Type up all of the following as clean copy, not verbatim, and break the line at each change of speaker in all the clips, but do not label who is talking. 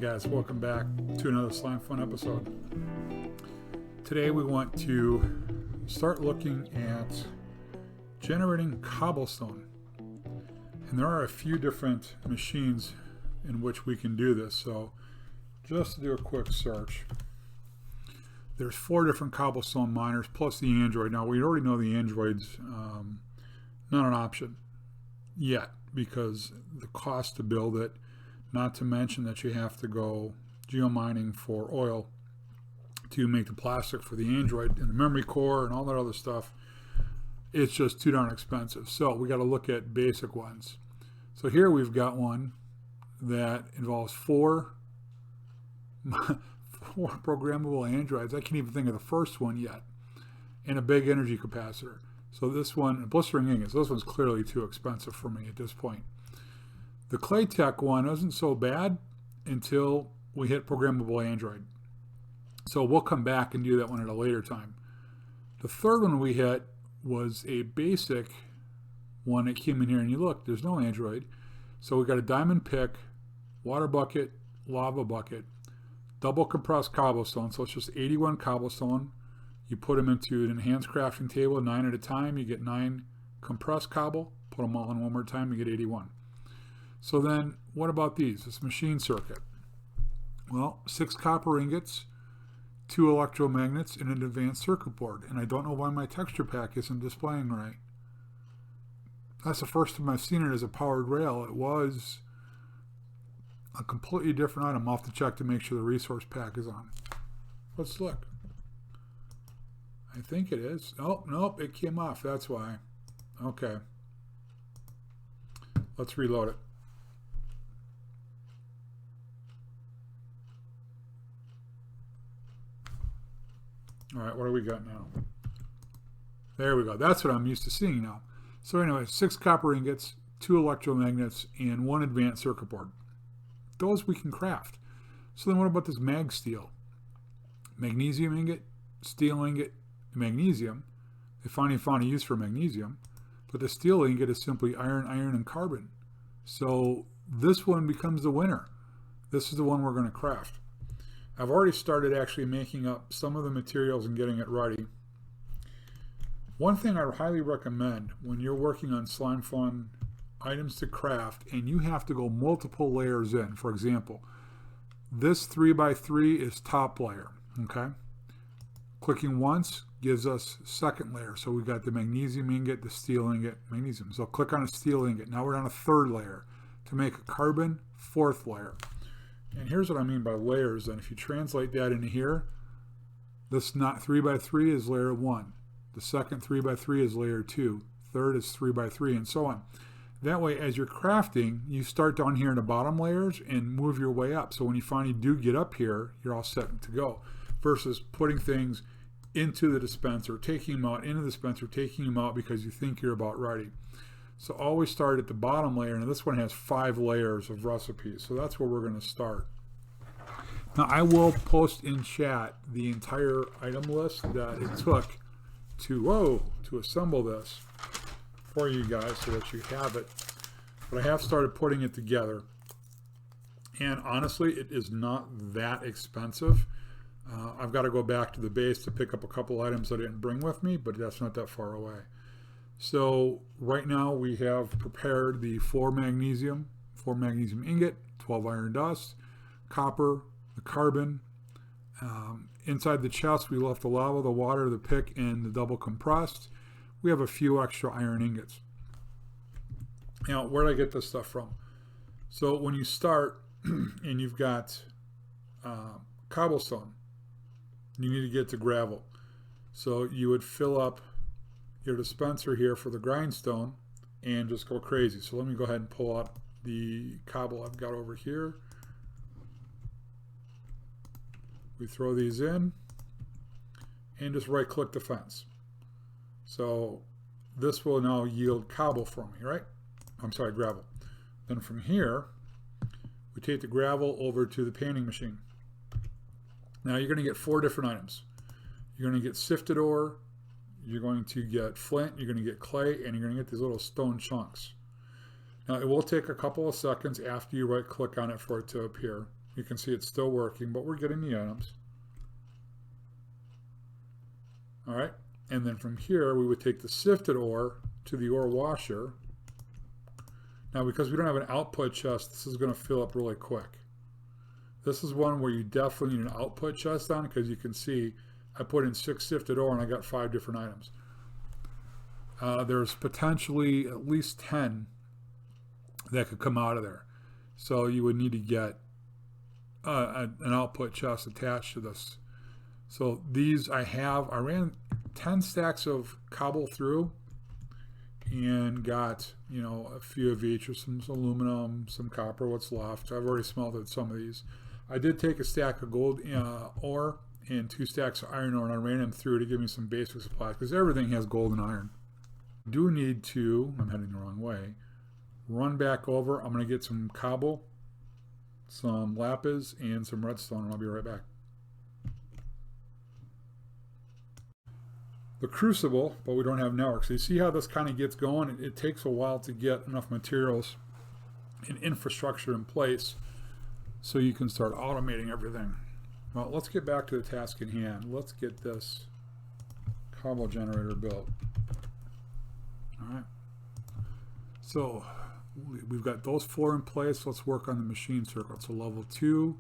guys, welcome back to another Slimefun episode. Today we want to start looking at generating cobblestone. And there are a few different machines in which we can do this. So just to do a quick search, there's 4 different cobblestone miners plus the Android. Now we already know the Android's not an option yet because the cost to build it, not to mention that you have to go geomining for oil to make the plastic for the Android and the memory core and all that other stuff. It's just too darn expensive. So we got to look at basic ones. So here we've got one that involves 4 programmable Androids. I can't even think of the first one yet. And a big energy capacitor. So this one, blistering ingots, this one's clearly too expensive for me at this point. The Claytech one isn't so bad until we hit programmable Android. So we'll come back and do that one at a later time. The third one we hit was a basic one that came in here, and you look, there's no Android. So we got a diamond pick, water bucket, lava bucket, double compressed cobblestone. So it's just 81 cobblestone. You put them into an enhanced crafting table, 9 at a time. You get 9 compressed cobble. Put them all in one more time, you get 81. So then, what about these? This machine circuit. Well, 6 copper ingots, 2 electromagnets, and an advanced circuit board. And I don't know why my texture pack isn't displaying right. That's the first time I've seen it as a powered rail. It was a completely different item. I'll have to check to make sure the resource pack is on. Let's look. I think it is. Oh, nope, it came off. That's why. Okay. Let's reload it. All right, what do we got now? There we go. That's what I'm used to seeing now. So anyway, 6 copper ingots, 2 electromagnets, and 1 advanced circuit board. Those we can craft. So then what about this mag steel? Magnesium ingot, steel ingot, magnesium. They finally found a use for magnesium. But the steel ingot is simply iron, and carbon. So this one becomes the winner. This is the one we're going to craft. I've already started actually making up some of the materials and getting it ready. One thing I highly recommend when you're working on Slimefun items to craft and you have to go multiple layers in. For example, this 3x3 is top layer. Okay. Clicking once gives us second layer. So we got the magnesium ingot, the steel ingot, magnesium. So click on a steel ingot. Now we're on a 3rd layer. To make a carbon, 4th layer. And here's what I mean by layers. And if you translate that into here, this not 3x3 is layer 1. The second 3x3 is layer 2. Third is 3x3, and so on. That way, as you're crafting, you start down here in the bottom layers and move your way up. So when you finally do get up here, you're all set to go. Versus putting things into the dispenser, taking them out into the dispenser, taking them out because you think you're about ready. So always start at the bottom layer, and this one has 5 layers of recipes. So that's where we're going to start. Now I will post in chat the entire item list that it took to assemble this for you guys so that you have it. But I have started putting it together. And honestly, it is not that expensive. I've got to go back to the base to pick up a couple items I didn't bring with me, but that's not that far away. So right now we have prepared the 4 magnesium ingot, 12 iron dust, copper, the carbon. Inside the chest we left the lava, the water, the pick, and the double compressed. We have a few extra iron ingots. Now where did I get this stuff from? So when you start and you've got cobblestone, you need to get to gravel. So you would fill up your dispenser here for the grindstone and just go crazy. So let me go ahead and pull out the cobble I've got over here. We throw these in and just right click the fence. So this will now yield cobble for me, right? I'm sorry, gravel. Then from here, we take the gravel over to the painting machine. Now you're going to get 4 different items. You're going to get sifted ore, you're going to get flint, you're going to get clay, and you're going to get these little stone chunks. Now it will take a couple of seconds after you right click on it for it to appear. You can see it's still working, but we're getting the items. All right, and then from here we would take the sifted ore to the ore washer. Now, because we don't have an output chest, this is going to fill up really quick. This is one where you definitely need an output chest on, because you can see I put in 6 sifted ore and I got 5 different items. There's potentially at least 10 that could come out of there. So you would need to get an output chest attached to this. So these I ran 10 stacks of cobble through and got, you know, a few of each, or some aluminum, some copper, what's left. I've already smelted some of these. I did take a stack of gold ore and 2 stacks of iron ore, and I ran them through to give me some basic supplies, because everything has gold and iron. I do need to, I'm heading the wrong way, run back over. I'm going to get some cobble, some lapis, and some redstone, and I'll be right back. The crucible, but we don't have network. So you see how this kind of gets going? It takes a while to get enough materials and infrastructure in place so you can start automating everything. Well, let's get back to the task in hand. Let's get this cobble generator built. All right. So we've got those 4 in place. Let's work on the machine circuit. So level 2.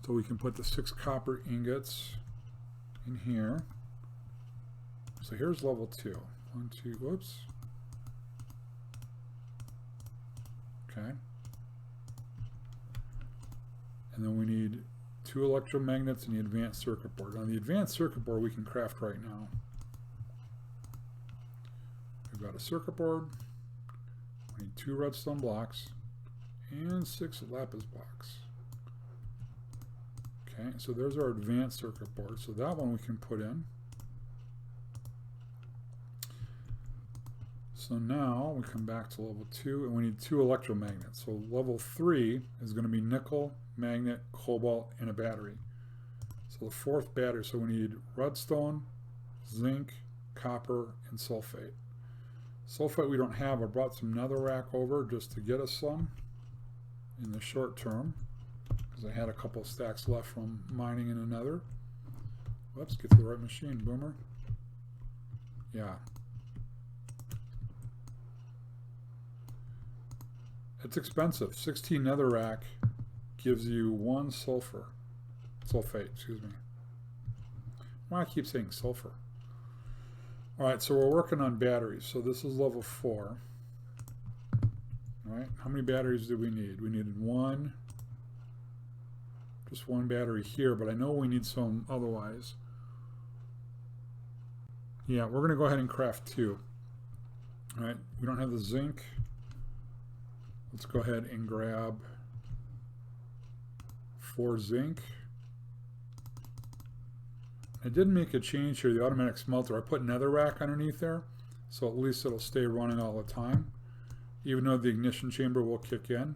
So we can put the 6 copper ingots in here. So here's level 2. 1, 2, whoops. Okay. And then we need 2 electromagnets and the advanced circuit board. On the advanced circuit board we can craft right now. We've got a circuit board. We need 2 redstone blocks and 6 lapis blocks. Okay, so there's our advanced circuit board. So that one we can put in. So now we come back to level 2 and we need 2 electromagnets. So level 3 is going to be nickel, magnet, cobalt, and a battery. So the 4th battery, so we need redstone, zinc, copper, and sulfate. Sulfate we don't have. I brought some netherrack over just to get us some in the short term, because I had a couple stacks left from mining in the nether. Whoops, get to the right machine, Boomer. Yeah. It's expensive. 16 netherrack gives you 1 sulfate, excuse me. Why do I keep saying sulfur? Alright, so we're working on batteries. So this is level 4. Alright, how many batteries do we need? We needed 1. Just 1 battery here, but I know we need some otherwise. Yeah, we're going to go ahead and craft 2. Alright, we don't have the zinc. Let's go ahead and grab 4 zinc. I did make a change here, the automatic smelter. I put netherrack underneath there, so at least it'll stay running all the time, even though the ignition chamber will kick in.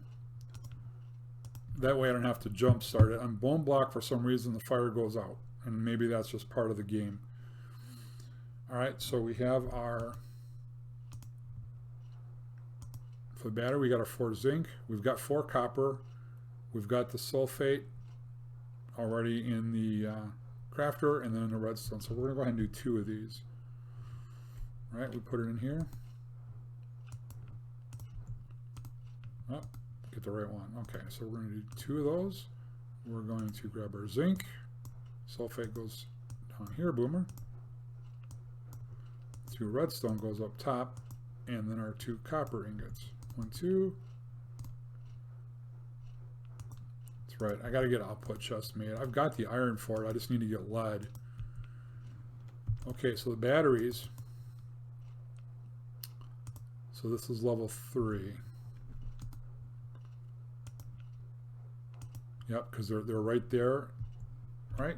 That way I don't have to jump start it. On bone block, for some reason, the fire goes out, and maybe that's just part of the game. Alright, so we have our... For the battery, we got our 4 zinc. We've got 4 copper. We've got the sulfate already in the crafter, and then the redstone. So we're going to go ahead and do 2 of these. All right, we put it in here. Oh, get the right one. Okay, so we're going to do 2 of those. We're going to grab our zinc. Sulfate goes down here, Boomer. 2 redstone goes up top, and then our 2 copper ingots. 1, 2. That's right. I got to get output chest made. I've got the iron for it. I just need to get lead. Okay, so the batteries. So this is level 3. Yep, because they're right there. Right?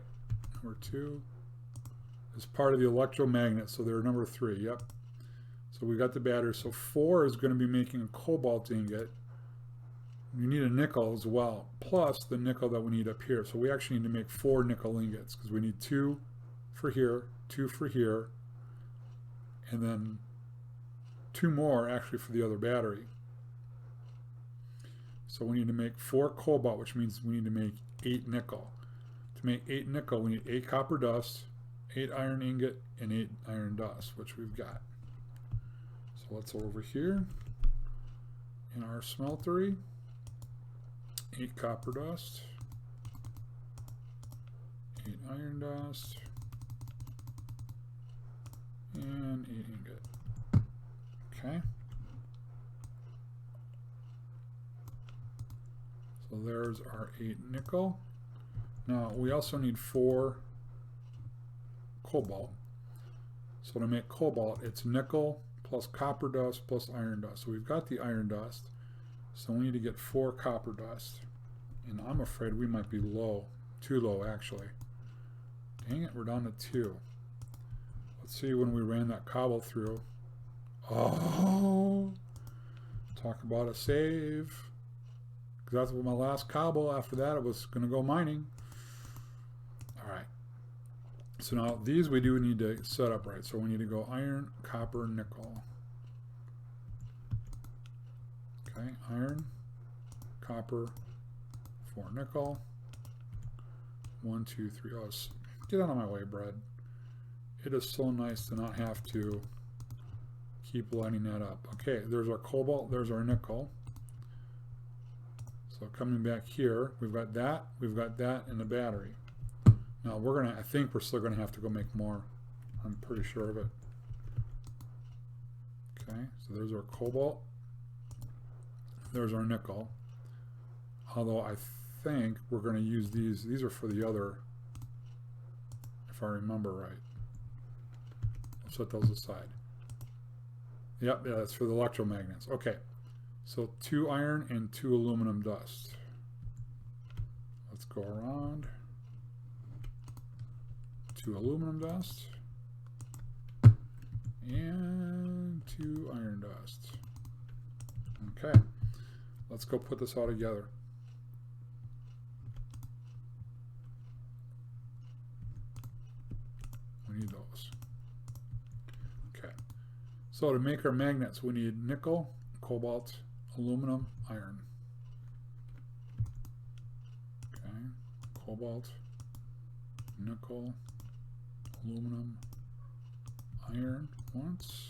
Number 2 is part of the electromagnet. So they're number 3. Yep. So we got the battery. So 4 is going to be making a cobalt ingot. You need a nickel as well, plus the nickel that we need up here. So we actually need to make 4 nickel ingots, because we need 2 for here, 2 for here, and then 2 more actually for the other battery. So we need to make 4 cobalt, which means we need to make 8 nickel. To make 8 nickel, we need 8 copper dust, 8 iron ingot, and 8 iron dust, which we've got. So let's go over here in our smeltery. 8 copper dust, 8 iron dust, and 8 ingot. Okay. So there's our 8 nickel. Now we also need 4 cobalt. So to make cobalt, it's nickel plus copper dust plus iron dust. So we've got the iron dust. So we need to get 4 copper dust. And I'm afraid we might be low. Too low, actually. Dang it, we're down to 2. Let's see when we ran that cobble through. Oh! Talk about a save. Because that's my last cobble. After that, it was going to go mining. Alright. So now these we do need to set up right. So we need to go iron, copper, nickel. Okay, iron, copper, 4 nickel. 1, 2, 3. Oh, get out of my way, Brad. It is so nice to not have to keep lining that up. Okay, there's our cobalt, there's our nickel. So coming back here, we've got that, and the battery. Now I think we're still gonna have to go make more. I'm pretty sure of it. Okay, so there's our cobalt. There's our nickel. Although I think we're gonna use these. These are for the other, if I remember right. I'll set those aside. Yep, yeah, that's for the electromagnets. Okay, so 2 iron and 2 aluminum dust. Let's go around. 2 aluminum dust and 2 iron dust. Okay, let's go put this all together. We need those. Okay, so to make our magnets, we need nickel, cobalt, aluminum, iron. Okay, cobalt, nickel, aluminum, iron once,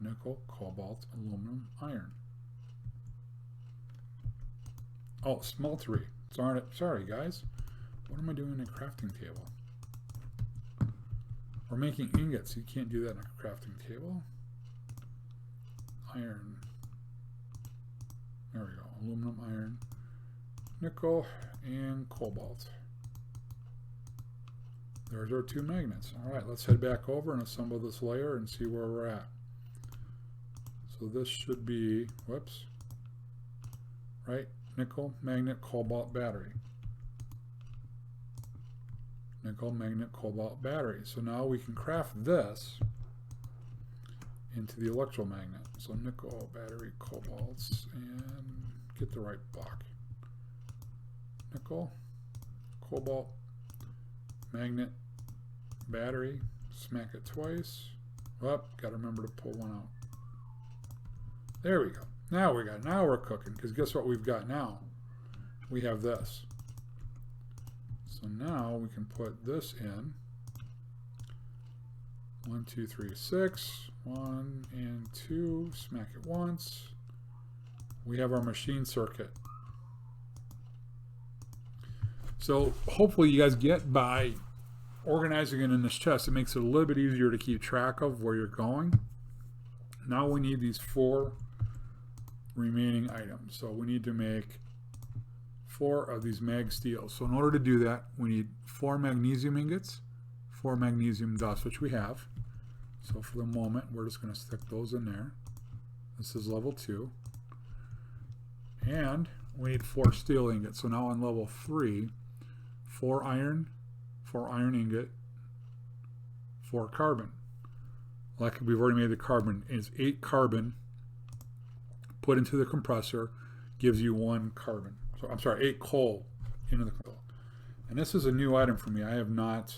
nickel, cobalt, aluminum, iron. Oh, smeltery. Sorry guys. What am I doing in a crafting table? We're making ingots. You can't do that in a crafting table. Iron. There we go. Aluminum, iron, nickel, and cobalt. There's our 2 magnets. Alright, let's head back over and assemble this layer and see where we're at. So this should be, whoops, right? Nickel, magnet, cobalt, battery. Nickel, magnet, cobalt, battery. So now we can craft this into the electromagnet. So nickel, battery, cobalts, and get the right block. Nickel, cobalt, magnet, battery, smack it twice. Well, gotta remember to pull one out. There we go. Now we're cooking, because guess what we've got now? We have this. So now we can put this in. 1, 2, 3, 6. 1 and 2. Smack it once. We have our machine circuit. So hopefully you guys get by organizing it in this chest. It makes it a little bit easier to keep track of where you're going. Now we need these 4 remaining items. So we need to make 4 of these mag steels. So in order to do that, we need 4 magnesium ingots, 4 magnesium dust, which we have. So for the moment, we're just going to stick those in there. This is level 2. And we need 4 steel ingots. So now on level 3, 4 iron ingot, 4 carbon. Like we've already made the carbon. It's 8 carbon put into the compressor gives you 1 carbon. So I'm sorry, 8 coal into the coal. And this is a new item for me. I have not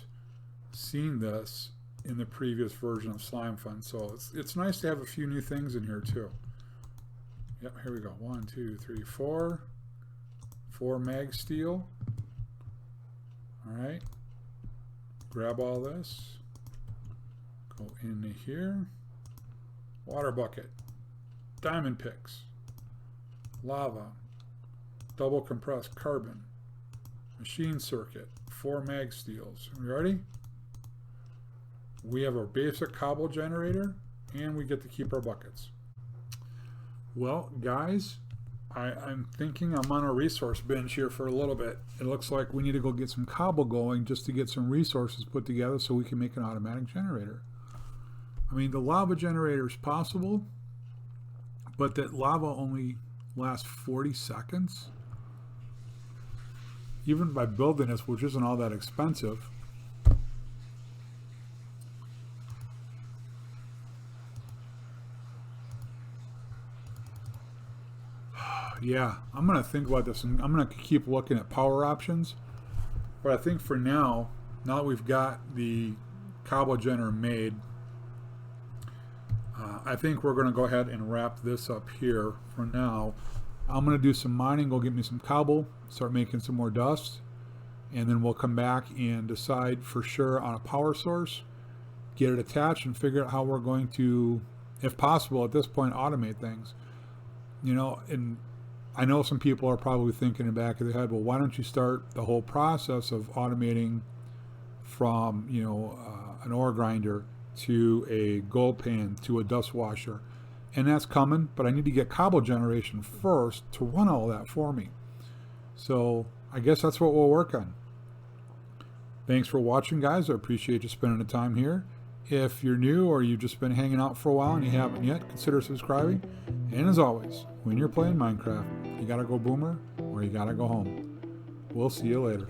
seen this in the previous version of Slimefun. So it's nice to have a few new things in here too. Yep, here we go. 1, 2, 3, 4. 4 mag steel. Alright. Grab all this. Go into here. Water bucket. Diamond picks. Lava. Double compressed carbon. Machine circuit. 4 mag steels. Are we ready? We have our basic cobble generator, and we get to keep our buckets. Well, guys, I'm thinking I'm on a resource bench here for a little bit. It looks like we need to go get some cobble going just to get some resources put together so we can make an automatic generator. I mean, the lava generator is possible, but that lava only lasts 40 seconds. Even by building this, which isn't all that expensive. Yeah, I'm going to think about this, and I'm going to keep looking at power options. But I think for now that we've got the cobble generator made, I think we're going to go ahead and wrap this up here for now. I'm going to do some mining, go get me some cobble, start making some more dust, and then we'll come back and decide for sure on a power source, get it attached, and figure out how we're going to, if possible at this point, automate things. You know, and I know some people are probably thinking in the back of their head, well, why don't you start the whole process of automating from, you know, an ore grinder to a gold pan to a dust washer? And that's coming, but I need to get cobble generation first to run all that for me. So I guess that's what we'll work on. Thanks for watching, guys. I appreciate you spending the time here. If you're new or you've just been hanging out for a while and you haven't yet, consider subscribing. And as always, when you're playing Minecraft, you gotta go boomer or you gotta go home. We'll see you later.